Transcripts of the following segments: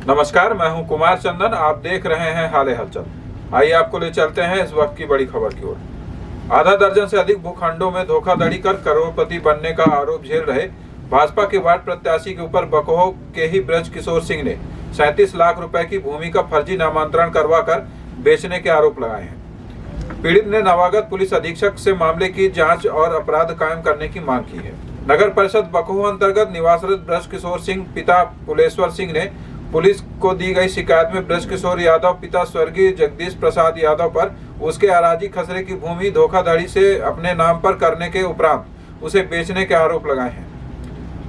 नमस्कार, मैं हूं कुमार चंदन। आप देख रहे हैं हाले हलचल। आइए आपको ले चलते हैं इस वक्त की बड़ी खबर की ओर। आधा दर्जन से अधिक भूखंडों में धोखाधड़ी कर करोड़पति बनने का आरोप झेल रहे भाजपा के वार्ड प्रत्याशी के ऊपर बकहो के ही ब्रज किशोर सिंह ने 37 लाख रुपए की भूमि का फर्जी नामांतरण करवाकर बेचने के आरोप लगाए हैं। पीड़ित ने नवागत पुलिस अधीक्षक से मामले की जांच और अपराध कायम करने की मांग की है। नगर परिषद बकहो अंतर्गत निवासरत ब्रज किशोर सिंह पिता फुलेश्वर सिंह ने पुलिस को दी गई शिकायत में ब्रज किशोर यादव पिता स्वर्गीय जगदीश प्रसाद यादव पर उसके अराजी खसरे की भूमि धोखाधड़ी से अपने नाम पर करने के उपरांत उसे बेचने के आरोप लगाए हैं।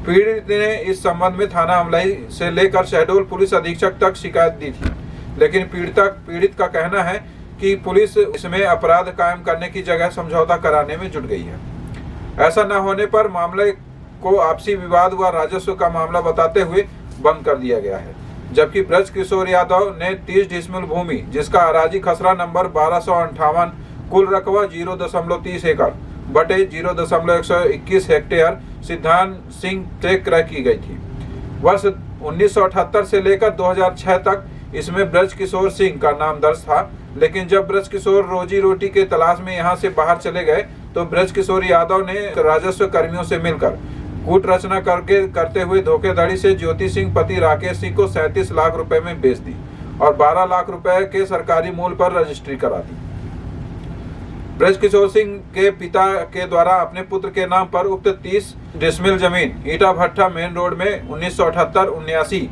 पीड़ित ने इस संबंध में थाना अमलाई से लेकर शहडोल पुलिस अधीक्षक तक शिकायत दी थी, लेकिन पीड़ित का कहना है कि पुलिस इसमें अपराध कायम करने की जगह समझौता कराने में जुट गई है। ऐसा न होने पर मामले को आपसी विवाद व राजस्व का मामला बताते हुए बंद कर दिया गया है। जबकि ब्रज किशोर यादव ने 30 डिसमिल भूमि जिसका अराजी खसरा नंबर 1258 कुल रकबा 0.30 एकड़ बटे 0.121 हेक्टेयर सिद्धांत सिंह से क्रय की गई थी। वर्ष 1978 से लेकर 2006 तक इसमें ब्रज किशोर सिंह का नाम दर्ज था, लेकिन जब ब्रज किशोर रोजी रोटी के तलाश में यहां से बाहर चले गए तो ब्रज किशोर यादव ने राजस्व कर्मियों से मिलकर कूट रचना करते हुए धोखाधड़ी से ज्योति सिंह पति राकेश सिंह को 37 लाख रुपए में बेच दी और 12 लाख रुपए के सरकारी मूल्य पर रजिस्ट्री करा दी। ब्रज किशोर सिंह के पिता के द्वारा अपने पुत्र के नाम पर उक्त 30 डिसमिल जमीन ईटा भट्टा मेन रोड में 1978-79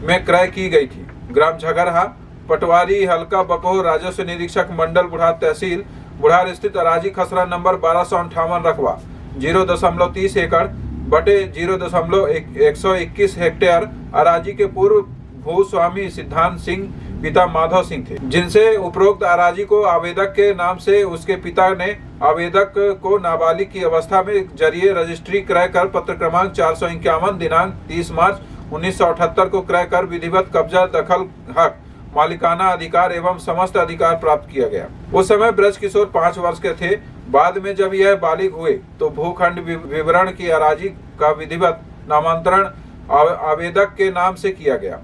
में क्रय की गई थी। ग्राम झगरहा पटवारी हल्का बकहो राजस्व निरीक्षक मंडल बुढ़ार तहसील बुढ़ार स्थित अराजी खसरा नंबर 1258 रकबा 0.30 एकड़ बटे 0.121 हेक्टेयर अराजी के पूर्व भूस्वामी सिद्धांत सिंह पिता माधव सिंह थे, जिनसे उपरोक्त अराजी को आवेदक के नाम से उसके पिता ने आवेदक को नाबालिग की अवस्था में जरिए रजिस्ट्री क्रय कर पत्र क्रमांक 451 दिनांक 30 मार्च 1978 को क्रय कर विधिवत कब्जा दखल हक मालिकाना अधिकार एवं समस्त अधिकार प्राप्त किया गया। उस समय ब्रज किशोर 5 वर्ष के थे। बाद में जब यह बालिग हुए तो भूखंड विवरण की अराजी का विधिवत नामांतरण आवेदक के नाम से किया गया।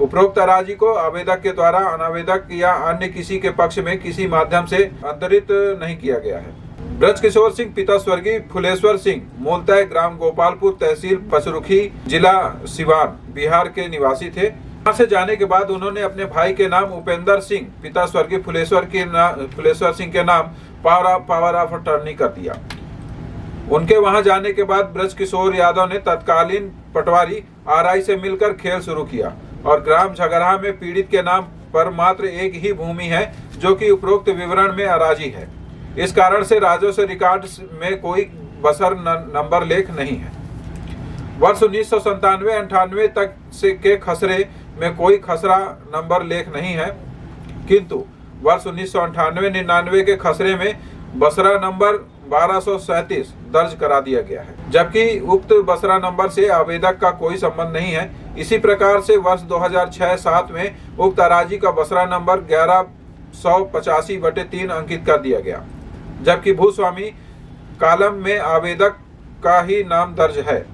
उपरोक्त अराजी को आवेदक के द्वारा अनावेदक या अन्य किसी के पक्ष में किसी माध्यम से अंतरित नहीं किया गया है। ब्रज किशोर सिंह पिता स्वर्गीय फुलेश्वर सिंह मूलतः ग्राम गोपालपुर तहसील पचरुखी जिला सिवान बिहार के निवासी थे। यहाँ से जाने के बाद उन्होंने अपने भाई के नाम उपेंद्र सिंह पिता स्वर्गीय फुलेश्वर सिंह के नाम पावर ऑफ अटॉर्नी कर दिया। उनके वहां जाने के बाद ब्रज किशोर यादव ने तत्कालीन पटवारी आरआई से मिलकर खेल शुरू किया और ग्राम झगरहा में पीड़ित के नाम पर मात्र एक ही भूमि है जो कि उपरोक्त विवरण में अराजी है। इस कारण से राजस्व रिकॉर्ड में कोई बसर नंबर लेख नहीं है। वर्ष 1997-98 तक से के खसरे में कोई खसरा नंबर लेख नहीं है, किंतु वर्ष 1998-99 के खसरे में बसरा नंबर 1237 दर्ज करा दिया गया है, जबकि उक्त बसरा नंबर से आवेदक का कोई संबंध नहीं है। इसी प्रकार से वर्ष 2006-07 में उक्त अराजी का बसरा नंबर 1185/3 अंकित कर दिया गया, जबकि भूस्वामी कालम में आवेदक का ही नाम दर्ज है।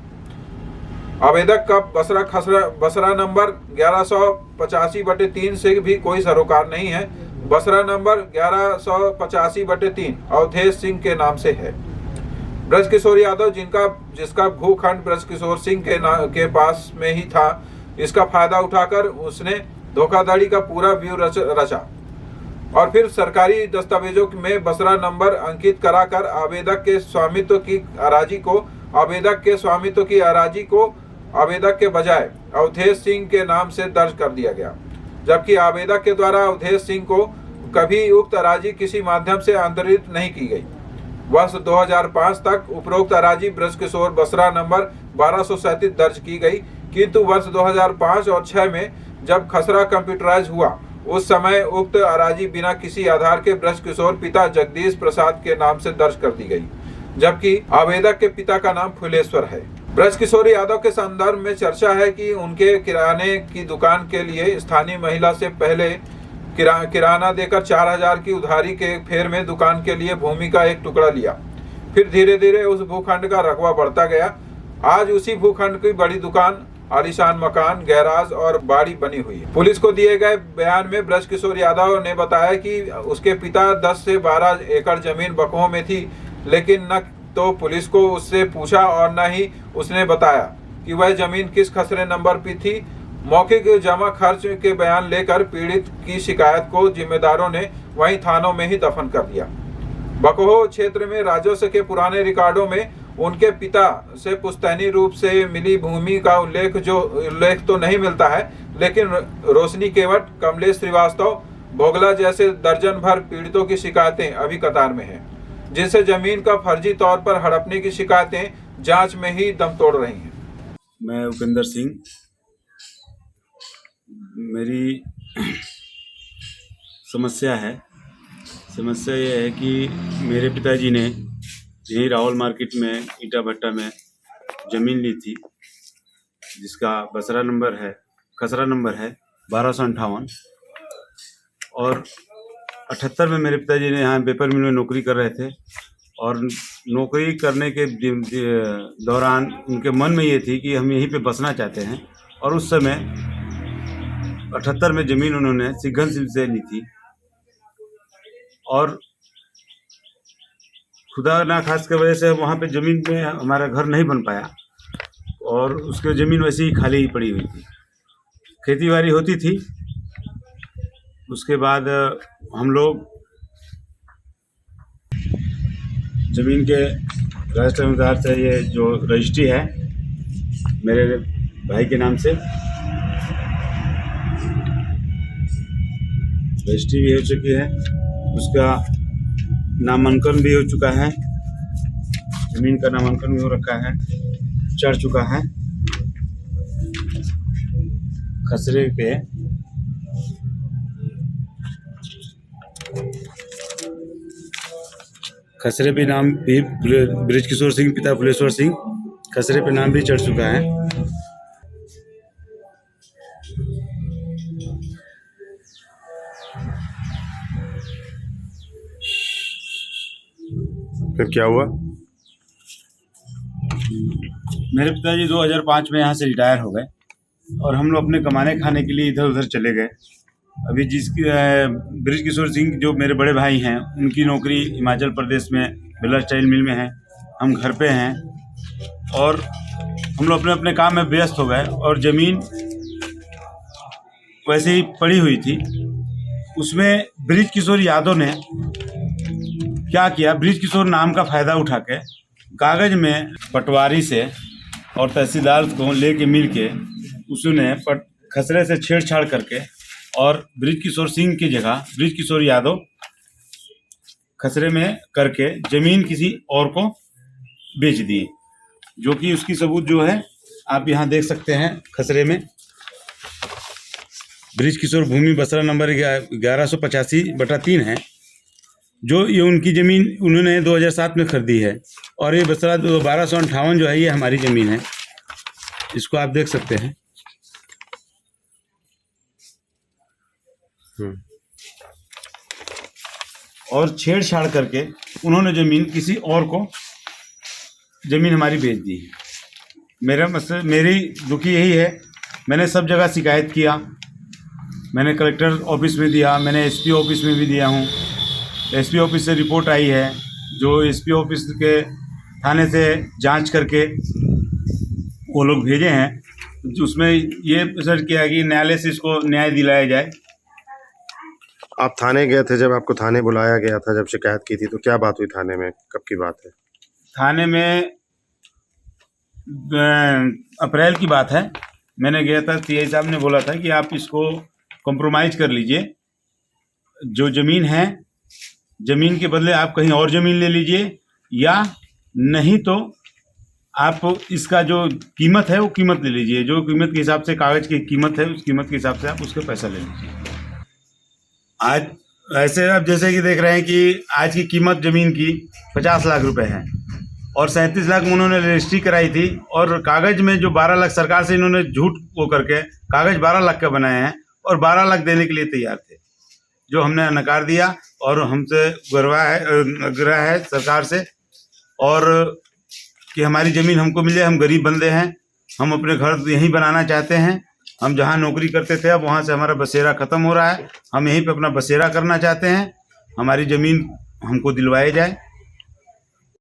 आवेदक का बसरा नंबर 1185/3 से भी कोई सरोकार नहीं है। बसरा नंबर 1185/3 अवधेश सिंह के नाम से है। ब्रज किशोर यादव जिसका भूखंड ब्रज किशोर सिंह के पास में ही था, इसका फायदा उठाकर उसने धोखाधड़ी का पूरा व्यू रचा और फिर सरकारी दस्तावेजों में बसरा नंबर अंकित कराकर आवेदक के स्वामित्व की अराजी को आवेदक के बजाय अवधेश सिंह के नाम से दर्ज कर दिया गया, जबकि आवेदक के द्वारा अवधेश सिंह को कभी उक्त अराजी किसी माध्यम से अंतरित नहीं की गई। वर्ष 2005 तक उपरोक्त अराजी ब्रज किशोर बसरा नंबर 1237 दर्ज की गई, किंतु वर्ष 2005 और 6 में जब खसरा कंप्यूटराइज हुआ उस समय उक्त अराजी बिना किसी आधार के ब्रज किशोर पिता जगदीश प्रसाद के नाम से दर्ज कर दी गई, जबकि आवेदक के पिता का नाम फुलेश्वर है। ब्रज किशोर यादव के संदर्भ में चर्चा है कि उनके किराने की दुकान के लिए स्थानीय महिला से पहले किराना देकर 4000 की उधारी के फेर में दुकान के लिए भूमि का एक टुकड़ा लिया। फिर धीरे धीरे उस भूखंड का रकबा बढ़ता गया। आज उसी भूखंड की बड़ी दुकान आलीशान मकान, गैराज और बाड़ी बनी हुई है। पुलिस को दिए गए बयान में ब्रजकिशोर यादव ने बताया कि उसके पिता 10 से 12 एकड़ जमीन बकहो में थी, लेकिन न तो पुलिस को उससे पूछा और न ही उसने बताया कि वह जमीन किस खसरे नंबर पर थी। मौखिक जमा खर्च के बयान लेकर पीड़ित की शिकायत को जिम्मेदारों ने वहीं थानों में ही दफन कर दिया। बकहो क्षेत्र में राजस्व के पुराने रिकॉर्डों में उनके पिता से पुश्तैनी रूप से मिली भूमि का उल्लेख तो नहीं मिलता है, लेकिन रोशनी केवट, कमलेश श्रीवास्तव, भोगला जैसे दर्जन भर पीड़ितों की शिकायतें अभी कतार में हैं, जिनसे जमीन का फर्जी तौर पर हड़पने की शिकायतें जांच में ही दम तोड़ रही हैं। मैं उपेंद्र सिंह, मेरी समस्या यह है कि मेरे पिताजी ने यही राहुल मार्केट में ईटा भट्टा में ज़मीन ली थी, जिसका खसरा नंबर है 1258, और 78 में मेरे पिताजी ने यहाँ पेपर मिल में नौकरी कर रहे थे, और नौकरी करने के दौरान उनके मन में ये थी कि हम यहीं पे बसना चाहते हैं। और उस समय 78 में ज़मीन उन्होंने सिग्घन सिंह से ली थी, और खुदा ना खास की वजह से वहाँ पे ज़मीन में हमारा घर नहीं बन पाया, और उसके ज़मीन वैसे ही खाली ही पड़ी हुई थी। खेती बाड़ी होती थी। उसके बाद हम लोग ज़मीन के राष्ट्र अनुसार से ये जो रजिस्ट्री है मेरे भाई के नाम से, रजिस्ट्री भी हो चुकी है, उसका नामांकन भी हो चुका है, ज़मीन का नामांकन भी हो रखा है, चढ़ चुका है। खसरे पे नाम भी ब्रजकिशोर सिंह, पिता फुलेश्वर सिंह, खसरे पे नाम भी चढ़ चुका है। फिर क्या हुआ? मेरे पिताजी 2005 में यहाँ से रिटायर हो गए, और हम लोग अपने कमाने खाने के लिए इधर उधर चले गए। अभी ब्रजकिशोर सिंह जो मेरे बड़े भाई हैं, उनकी नौकरी हिमाचल प्रदेश में बिलर स्टाइल मिल में है, हम घर पे हैं, और हम लोग अपने अपने काम में व्यस्त हो गए, और ज़मीन वैसे ही पड़ी हुई थी। उसमें ब्रजकिशोर यादव ने क्या किया, ब्रजकिशोर नाम का फ़ायदा उठा के कागज़ में पटवारी से और तहसीलदार को लेके मिल के उसने खसरे से छेड़छाड़ करके, और ब्रजकिशोर सिंह की जगह ब्रजकिशोर यादव खसरे में करके ज़मीन किसी और को बेच दी, जो कि उसकी सबूत जो है आप यहाँ देख सकते हैं। खसरे में ब्रजकिशोर भूमि बसरा नंबर 1185/3 है, जो ये उनकी ज़मीन उन्होंने 2007 में खरीदी है, और ये बसरा 1258 जो है ये हमारी ज़मीन है। इसको आप देख सकते हैं। और छेड़छाड़ करके उन्होंने ज़मीन किसी और को ज़मीन हमारी बेच दी। मेरी दुखी यही है, मैंने सब जगह शिकायत किया, मैंने कलेक्टर ऑफिस में दिया, मैंने एसपी ऑफिस में भी दिया हूँ। एसपी ऑफिस से रिपोर्ट आई है, जो एसपी ऑफिस के थाने से जांच करके वो लोग भेजे हैं, उसमें ये सर्च किया कि न्यायालय से इसको न्याय दिलाया जाए। आप थाने गए थे, जब आपको थाने बुलाया गया था, जब शिकायत की थी, तो क्या बात हुई थाने में? कब की बात है? थाने में अप्रैल की बात है। मैंने गया था, सीआई साहब ने बोला था कि आप इसको कॉम्प्रोमाइज़ कर लीजिए, जो ज़मीन है ज़मीन के बदले आप कहीं और ज़मीन ले लीजिए, या नहीं तो आप इसका जो कीमत है वो कीमत ले लीजिए, जो कीमत के हिसाब से कागज़ की कीमत है उस कीमत के हिसाब से आप उसका पैसा ले लीजिए। आज ऐसे आप जैसे कि देख रहे हैं कि आज की कीमत ज़मीन की 50 लाख रुपए है, और 37 लाख में उन्होंने रजिस्ट्री कराई थी, और कागज़ में जो 12 लाख सरकार से इन्होंने झूठ वो करके कागज़ 12 लाख का बनाए हैं, और 12 लाख देने के लिए तैयार थे, जो हमने नकार दिया। और हमसे आग्रह है सरकार से, और कि हमारी ज़मीन हमको मिले, हम गरीब बंदे हैं, हम अपने घर यहीं बनाना चाहते हैं। हम जहाँ नौकरी करते थे अब वहाँ से हमारा बसेरा ख़त्म हो रहा है, हम यहीं पे अपना बसेरा करना चाहते हैं। हमारी ज़मीन हमको दिलवाई जाए।